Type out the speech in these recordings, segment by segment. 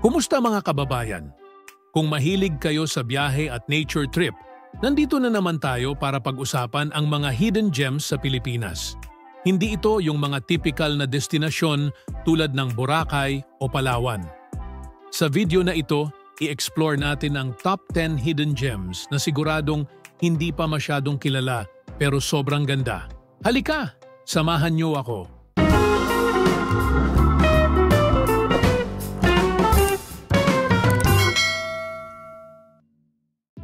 Kumusta mga kababayan? Kung mahilig kayo sa biyahe at nature trip, nandito na naman tayo para pag-usapan ang mga hidden gems sa Pilipinas. Hindi ito yung mga typical na destinasyon tulad ng Boracay o Palawan. Sa video na ito, i-explore natin ang top 10 hidden gems na siguradong hindi pa masyadong kilala pero sobrang ganda. Halika, samahan niyo ako.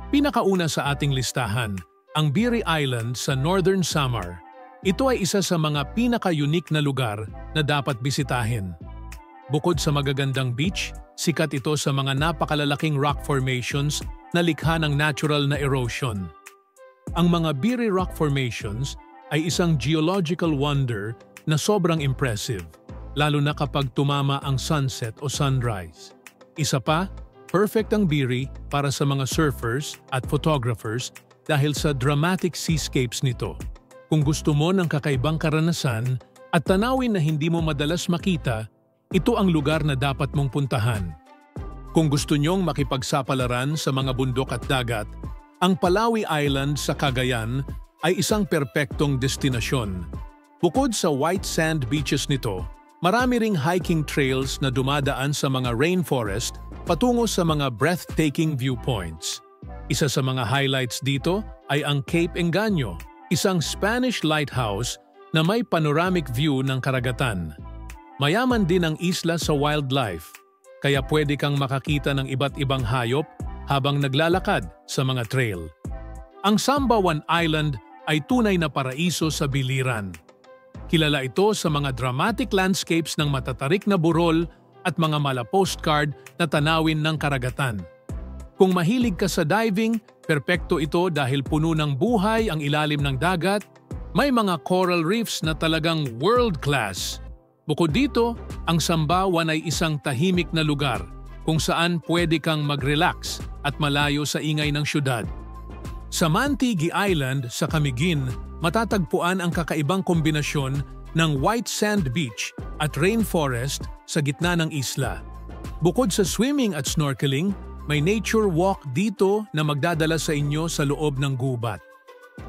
Pinakauna sa ating listahan, ang Biri Island sa Northern Samar. Ito ay isa sa mga pinaka-unique na lugar na dapat bisitahin. Bukod sa magagandang beach, sikat ito sa mga napakalalaking rock formations na likha ng natural na erosion. Ang mga Biri Rock Formations ay isang geological wonder na sobrang impressive, lalo na kapag tumama ang sunset o sunrise. Isa pa, perfect ang Biri para sa mga surfers at photographers dahil sa dramatic seascapes nito. Kung gusto mo ng kakaibang karanasan at tanawin na hindi mo madalas makita, ito ang lugar na dapat mong puntahan. Kung gusto nyong makipagsapalaran sa mga bundok at dagat, ang Palawi Island sa Cagayan ay isang perpektong destinasyon. Bukod sa white sand beaches nito, marami ring hiking trails na dumadaan sa mga rainforest patungo sa mga breathtaking viewpoints. Isa sa mga highlights dito ay ang Cape Engaño, isang Spanish lighthouse na may panoramic view ng karagatan. Mayaman din ang isla sa wildlife, kaya pwede kang makakita ng iba't ibang hayop habang naglalakad sa mga trail. Ang Sambawan Island ay tunay na paraiso sa biliran. Kilala ito sa mga dramatic landscapes ng matatarik na burol at mga mala-postcard na tanawin ng karagatan. Kung mahilig ka sa diving, perpekto ito dahil puno ng buhay ang ilalim ng dagat, may mga coral reefs na talagang world-class. Bukod dito, ang Sambawan ay isang tahimik na lugar kung saan pwede kang mag-relax at malayo sa ingay ng syudad. Sa Mantigi Island sa Camiguin, matatagpuan ang kakaibang kombinasyon ng white sand beach at rainforest sa gitna ng isla. Bukod sa swimming at snorkeling, may nature walk dito na magdadala sa inyo sa loob ng gubat.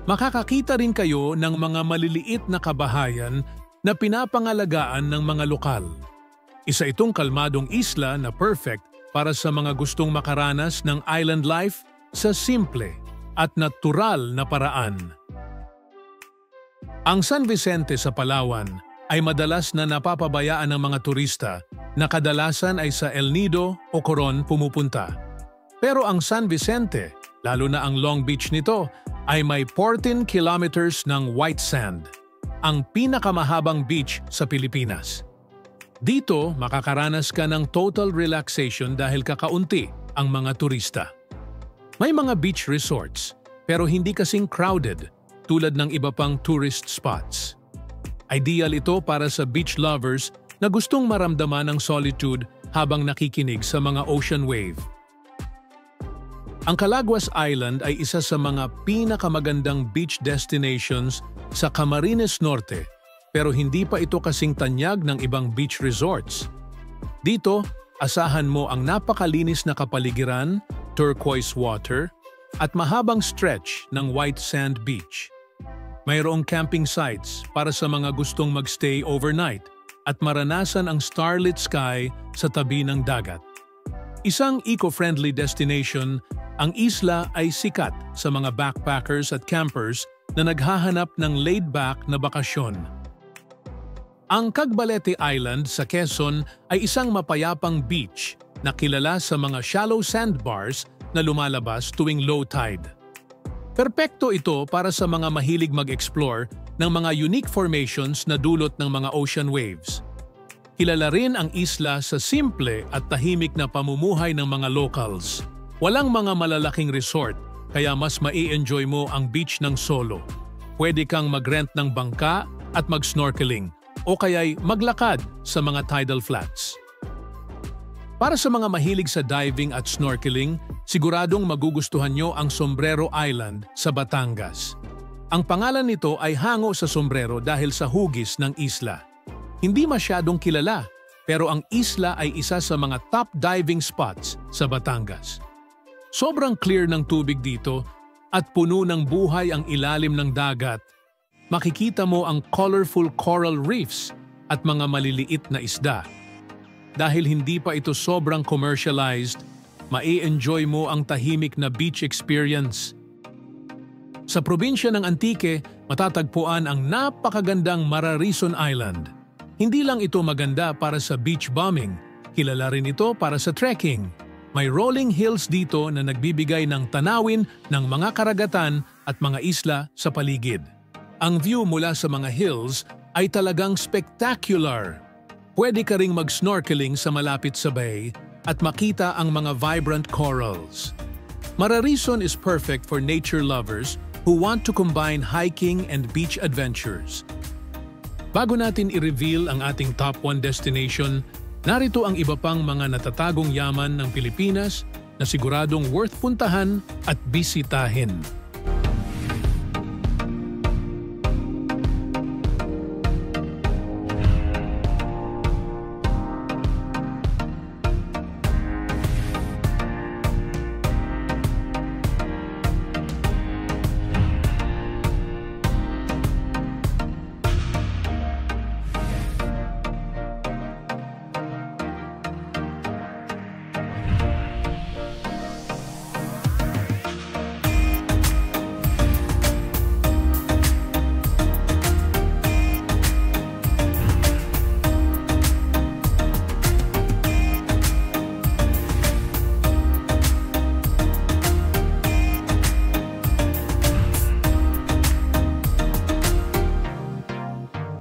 Makakakita rin kayo ng mga maliliit na kabahayan na pinapangalagaan ng mga lokal. Isa itong kalmadong isla na perfect para sa mga gustong makaranas ng island life sa simple at natural na paraan. Ang San Vicente sa Palawan ay madalas na napapabayaan ng mga turista na kadalasan ay sa El Nido o Coron pumupunta. Pero ang San Vicente, lalo na ang Long Beach nito, ay may 14 kilometers ng white sand, ang pinakamahabang beach sa Pilipinas. Dito, makakaranas ka ng total relaxation dahil kakaunti ang mga turista. May mga beach resorts, pero hindi kasing crowded tulad ng iba pang tourist spots. Ideal ito para sa beach lovers na gustong maramdaman ng solitude habang nakikinig sa mga ocean wave. Ang Calaguas Island ay isa sa mga pinakamagandang beach destinations sa Camarines Norte, pero hindi pa ito kasing tanyag ng ibang beach resorts. Dito, asahan mo ang napakalinis na kapaligiran, turquoise water, at mahabang stretch ng white sand beach. Mayroong camping sites para sa mga gustong magstay overnight at maranasan ang starlit sky sa tabi ng dagat. Isang eco-friendly destination, ang isla ay sikat sa mga backpackers at campers na naghahanap ng laid-back na bakasyon. Ang Cagbalete Island sa Quezon ay isang mapayapang beach na kilala sa mga shallow sandbars na lumalabas tuwing low tide. Perpekto ito para sa mga mahilig mag-explore ng mga unique formations na dulot ng mga ocean waves. Kilala rin ang isla sa simple at tahimik na pamumuhay ng mga locals. Walang mga malalaking resort, kaya mas mai-enjoy mo ang beach ng solo. Pwede kang mag-rent ng bangka at mag-snorkeling, o kaya'y maglakad sa mga tidal flats. Para sa mga mahilig sa diving at snorkeling, siguradong magugustuhan nyo ang Sombrero Island sa Batangas. Ang pangalan nito ay hango sa sombrero dahil sa hugis ng isla. Hindi masyadong kilala, pero ang isla ay isa sa mga top diving spots sa Batangas. Sobrang clear ng tubig dito at puno ng buhay ang ilalim ng dagat. Makikita mo ang colorful coral reefs at mga maliliit na isda. Dahil hindi pa ito sobrang commercialized, mai-enjoy mo ang tahimik na beach experience. Sa probinsya ng Antique, matatagpuan ang napakagandang Mararison Island. Hindi lang ito maganda para sa beach bombing, kilala rin ito para sa trekking. May rolling hills dito na nagbibigay ng tanawin ng mga karagatan at mga isla sa paligid. Ang view mula sa mga hills ay talagang spectacular. Pwede ka ring mag-snorkeling sa malapit sa bay at makita ang mga vibrant corals. Mararison is perfect for nature lovers who want to combine hiking and beach adventures. Bago natin i-reveal ang ating top 1 destination, narito ang iba pang mga natatagong yaman ng Pilipinas na siguradong worth puntahan at bisitahin.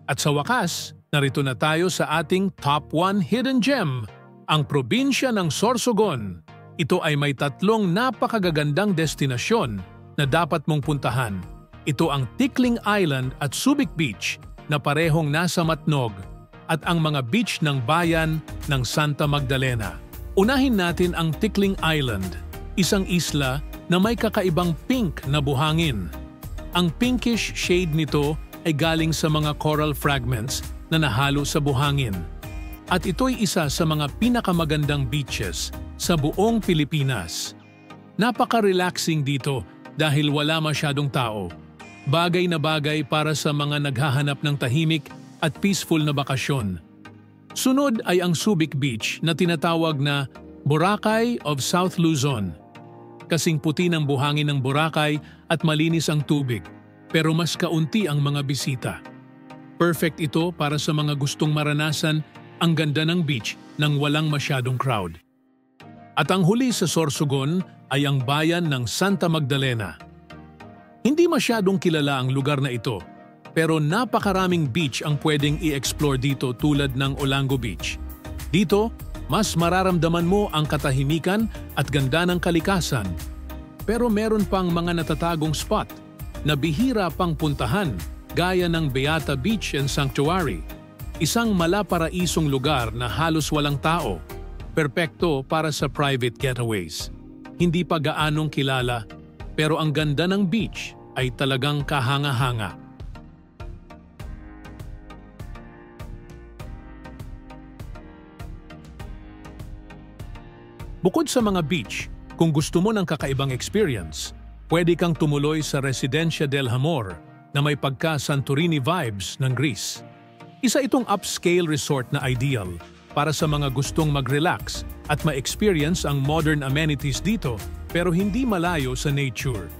At sa wakas, narito na tayo sa ating top 1 hidden gem, ang probinsya ng Sorsogon. Ito ay may 3 napakagagandang destinasyon na dapat mong puntahan. Ito ang Tikling Island at Subic Beach na parehong nasa Matnog at ang mga beach ng bayan ng Santa Magdalena. Unahin natin ang Tikling Island, isang isla na may kakaibang pink na buhangin. Ang pinkish shade nito ay galing sa mga coral fragments na nahalo sa buhangin. At ito'y isa sa mga pinakamagandang beaches sa buong Pilipinas. Napaka-relaxing dito dahil wala masyadong tao. Bagay na bagay para sa mga naghahanap ng tahimik at peaceful na bakasyon. Sunod ay ang Subic Beach na tinatawag na Boracay of South Luzon. Kasing puti ng buhangin ng Boracay at malinis ang tubig, pero mas kaunti ang mga bisita. Perfect ito para sa mga gustong maranasan ang ganda ng beach nang walang masyadong crowd. At ang huli sa Sorsogon ay ang bayan ng Santa Magdalena. Hindi masyadong kilala ang lugar na ito, pero napakaraming beach ang pwedeng i-explore dito tulad ng Olango Beach. Dito, mas mararamdaman mo ang katahimikan at ganda ng kalikasan. Pero meron pang mga natatagong spot na bihira pang puntahan gaya ng Beata Beach and Sanctuary, isang malaparaisong lugar na halos walang tao, perpekto para sa private getaways. Hindi pa gaanong kilala, pero ang ganda ng beach ay talagang kahanga-hanga. Bukod sa mga beach, kung gusto mo ng kakaibang experience, pwede kang tumuloy sa Residencia del Hamor na may pagka-Santorini vibes ng Greece. Isa itong upscale resort na ideal para sa mga gustong mag-relax at ma-experience ang modern amenities dito pero hindi malayo sa nature.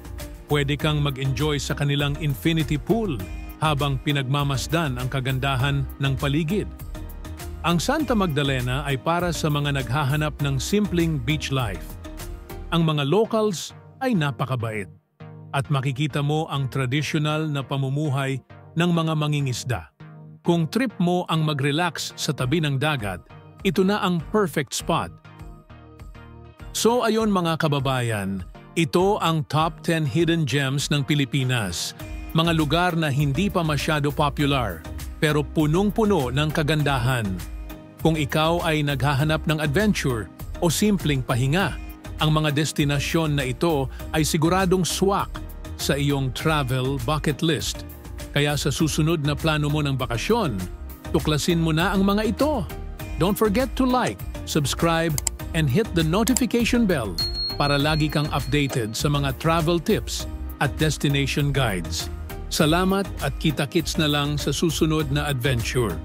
Pwede kang mag-enjoy sa kanilang infinity pool habang pinagmamasdan ang kagandahan ng paligid. Ang Santa Magdalena ay para sa mga naghahanap ng simpleng beach life. Ang mga locals ay napakabait at makikita mo ang tradisyonal na pamumuhay ng mga mangingisda. Kung trip mo ang mag-relax sa tabi ng dagat, ito na ang perfect spot. So ayon mga kababayan, ito ang top 10 hidden gems ng Pilipinas, mga lugar na hindi pa masyado popular pero punong-puno ng kagandahan. Kung ikaw ay naghahanap ng adventure o simpleng pahinga, ang mga destinasyon na ito ay siguradong swak sa iyong travel bucket list. Kaya sa susunod na plano mo ng bakasyon, tuklasin mo na ang mga ito. Don't forget to like, subscribe, and hit the notification bell para lagi kang updated sa mga travel tips at destination guides. Salamat at kita-kits na lang sa susunod na adventure.